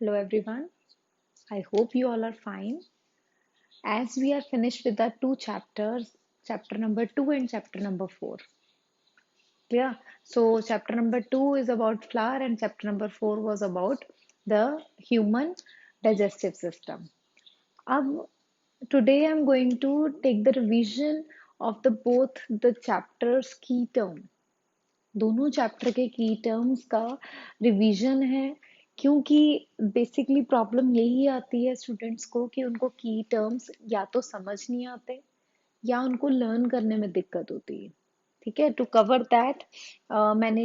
Hello everyone. I hope you all are fine. As we are finished with the two chapters, chapter number 2 and chapter number 4. Clear? So chapter number 2 is about flower and chapter number 4 was about the human digestive system. Um, Today I'm going to take the revision of the both the chapters key term. दोनों chapter के की terms का revision है क्योंकि basically problem यही आती है students को कि उनको की टर्म्स या तो समझ नहीं आते या उनको लर्न करने में दिक्कत होती है। ठीक है, टू कवर दैट मैंने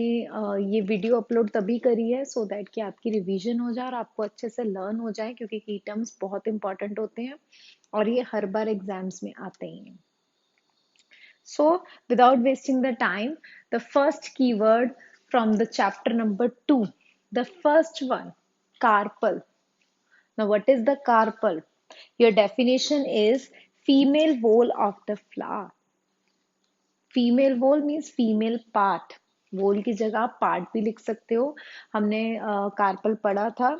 ये वीडियो अपलोड तभी करी है सो दैट कि आपकी रिवीजन हो जाए और आपको अच्छे से लर्न हो जाए क्योंकि की टर्म्स बहुत इंपॉर्टेंट होते हैं और ये हर बार एग्जाम्स में आते ही हैं। So, without wasting the time, the first keyword from the chapter number 2, the first one, carpal. Now, what is the carpal? Your definition is female whole of the flower. Female whorl means female part. Whorl की जगह आप part भी लिख सकते हो। हमने carpel पढ़ा था,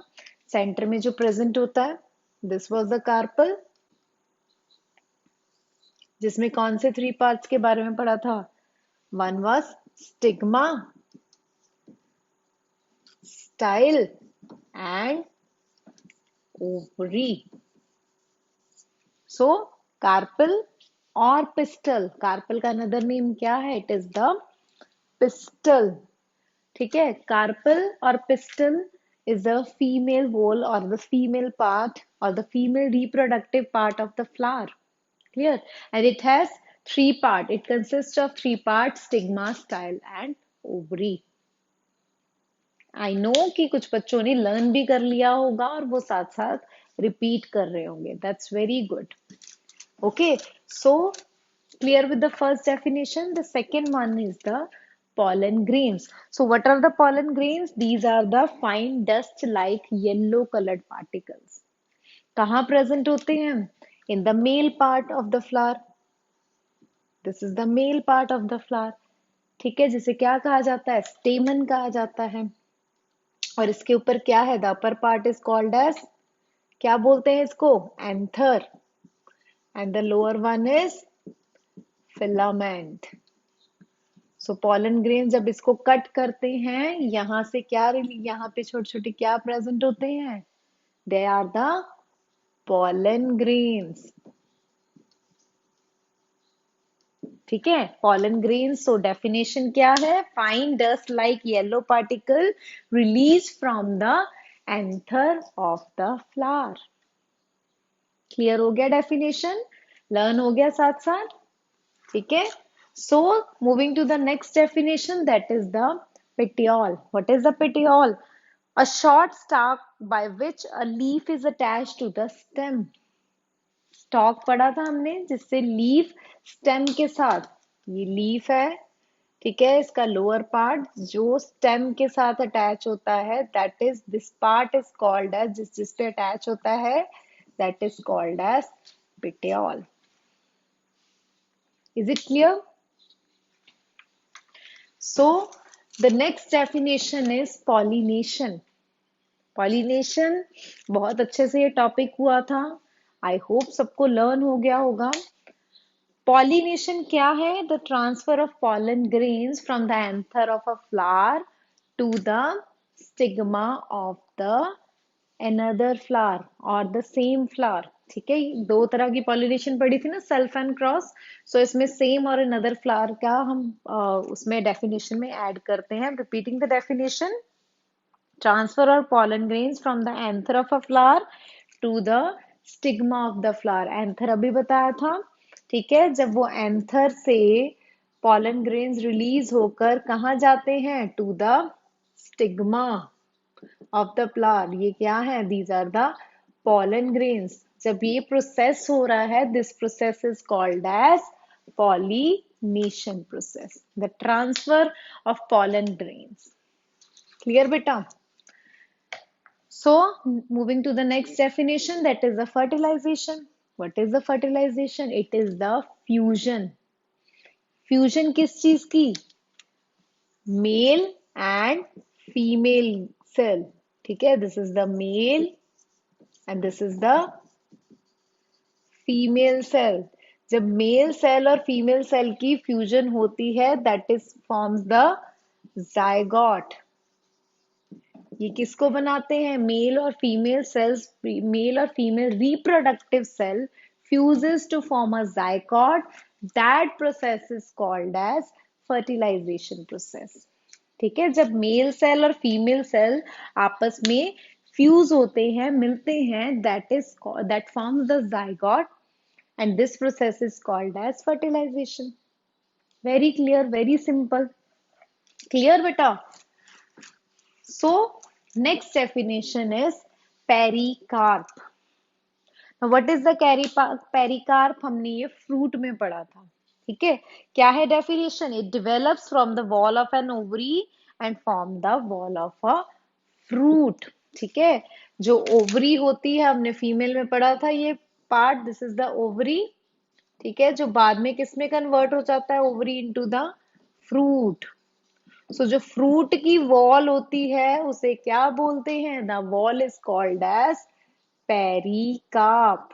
सेंटर में जो प्रेजेंट होता है, दिस वाज द कार्पल, जिसमें कौन से 3 पार्ट्स के बारे में पढ़ा था? One was stigma, style and ovary. So carpel और पिस्टल, कार्पल का अनदर नेम क्या है? It is the pistil. ठीक है, कार्पल और pistil is the female whole or the female part or the female reproductive part of the flower. Clear? And it has 3 parts. It consists of 3 parts: stigma, style and ovary. I know कि कुछ बच्चों ने learn भी कर लिया होगा और वो साथ साथ रिपीट कर रहे होंगे। That's very good. Okay, so clear with the first definition. The second one is the pollen grains. So what are the pollen grains? These are the fine dust like yellow colored particles. कहाँ present होते हैं? In the male part of the flower. This is the male part of the flower. ठीक है, जिसे क्या कहा जाता है? स्टेमन कहा जाता है। और इसके ऊपर क्या है? The upper part is called as, क्या बोलते हैं इसको? Anther. And the lower one is filament. So pollen grain जब इसको कट करते हैं, यहां से क्या, यहाँ पे छोटे छोटे क्या प्रेजेंट होते हैं? They are the pollen grains. ठीक है, पॉलन ग्रेन्स। सो डेफिनेशन क्या है? Fine dust like yellow particle release from the anther of the flower. Clear हो गया डेफिनेशन? लर्न हो गया साथ साथ? ठीक है, so moving to the next definition, that is the petiole. What is the petiole? A short stalk by which a leaf is attached to the stem. Stock पढ़ा था हमने जिससे लीफ स्टेम के साथ, ये लीफ है, ठीक है, इसका लोअर पार्ट जो स्टेम के साथ अटैच होता है, that is this part is called as, जिस पे अटैच होता है, that is called as petiole. Is it clear? So the next definition is pollination. Pollination बहुत अच्छे से ये टॉपिक हुआ था, आई होप सबको लर्न हो गया होगा। पॉलिनेशन क्या है? The transfer of pollen grains from the anther of a flower to the stigma of the another flower और द सेम फ्लावर। ठीक है, दो तरह की पॉलिनेशन पढ़ी थी ना, सेल्फ एंड क्रॉस। सो इसमें सेम और अनदर फ्लावर का हम उसमें डेफिनेशन में ऐड करते हैं। Repeating the definition, transfer or pollen grains from the anther of a flower to the stigma of the flower. Anther अभी बताया था, ठीक है, जब वो एंथर से pollen grains रिलीज होकर कहाँ जाते हैं? to the stigma of the flower. ये क्या है? these are the pollen grains. जब ये प्रोसेस हो रहा है, this process is called as pollination process, the transfer of pollen grains. clear बेटा? So, moving to the next definition, that is the fertilization. What is the fertilization? It is the fusion. Fusion किस चीज की? Male and female cell. ठीक है, this is the male and this is the female cell. जब male cell और female cell की fusion होती है, that is forms the zygote. ये किसको बनाते हैं? मेल और फीमेल सेल्स, मेल और female reproductive cell fuses to form a zygote. That process is called as fertilization process. ठीक है, जब मेल सेल और फीमेल सेल आपस में फ्यूज होते हैं, मिलते हैं, that forms the zygote, and this process is called as fertilization. Very clear, very simple. Clear, beta? So, next definition is pericarp. Now, what is the pericarp? हमने ये fruit में पढ़ा था. ठीक है, क्या है definition? It develops from the wall of an ovary and form the wall of a fruit. ठीक है, जो ovary होती है, हमने female में पढ़ा था ये part. This is the ovary. ठीक है, जो बाद में किस में कन्वर्ट हो जाता है? Ovary into the fruit. So जो फ्रूट की वॉल होती है उसे क्या बोलते हैं? The wall is called as pericarp.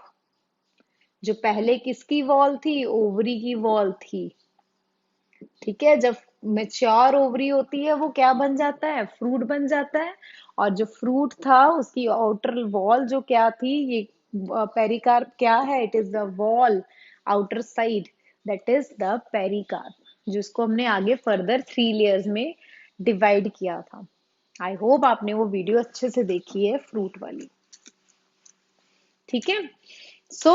जो पहले किसकी वॉल थी? ओवरी की वॉल थी. ठीक है, जब मेच्योर ओवरी होती है वो क्या बन जाता है? फ्रूट बन जाता है. और जो फ्रूट था उसकी आउटर वॉल जो क्या थी? ये पेरिकार्प क्या है? It is the wall outer side, that is the pericarp, जिसको हमने आगे फर्दर 3 लेयर्स में डिवाइड किया था. आई होप आपने वो वीडियो अच्छे से देखी है फ्रूट वाली. ठीक है, सो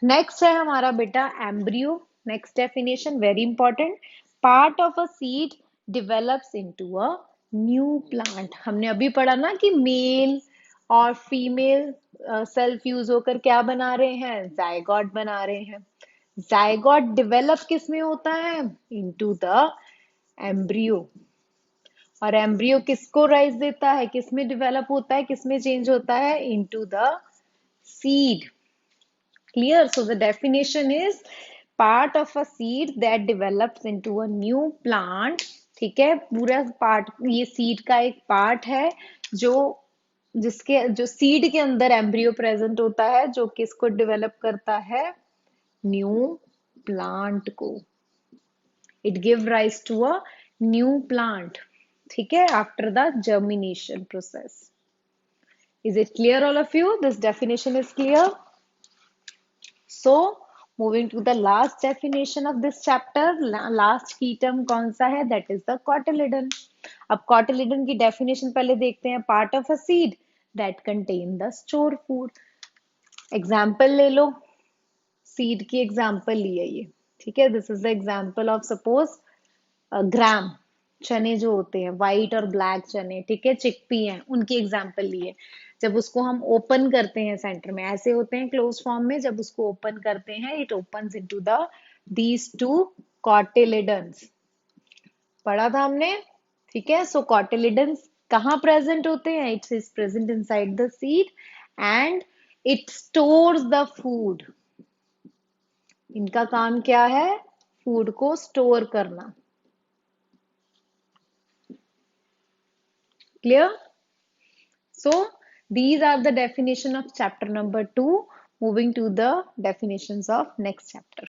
नेक्स्ट है हमारा बेटा embryo. Next definition very important. Part of a seed develops into a new plant. हमने अभी पढ़ा ना कि मेल और फीमेल सेल फ्यूज होकर क्या बना रहे हैं? जायगोट बना रहे हैं. जायगोट डिवेलप किस में होता है? Into the embryo. और एम्ब्रियो किसको राइज देता है? किस में डिवेलप होता है? किस में चेंज होता है? Into the seed. Clear? So the definition is part of a seed that develops into a new plant. ठीक है, पूरा पार्ट, ये सीड का एक पार्ट है जो जो सीड के अंदर एम्ब्रियो प्रेजेंट होता है, जो किसको डेवलप करता है? न्यू प्लांट को. It give rise to a new plant. ठीक है, after the germination process. Is it clear, all of you? This definition is clear. So, moving to the last definition of this chapter, last key term कौन सा है? That is the cotyledon. अब cotyledon की definition पहले देखते हैं. Part of a seed that contain the store food. Example ले लो. Seed की example ली है ये. ठीक है, this is the example of suppose ग्राम. चने जो होते हैं व्हाइट और ब्लैक चने, ठीक है, चिकपी हैं, उनकी एग्जांपल लिए. जब उसको हम ओपन करते हैं सेंटर में ऐसे होते हैं क्लोज फॉर्म में. जब उसको ओपन करते हैं it opens into the these two cotyledons. पढ़ा था हमने. ठीक है, सो कॉटिलिडन्स कहाँ प्रेजेंट होते हैं? It is present inside the seed and it stores the food. इनका काम क्या है? फूड को स्टोर करना. Clear? So these are the definition of chapter number 2. Moving to the definitions of next chapter.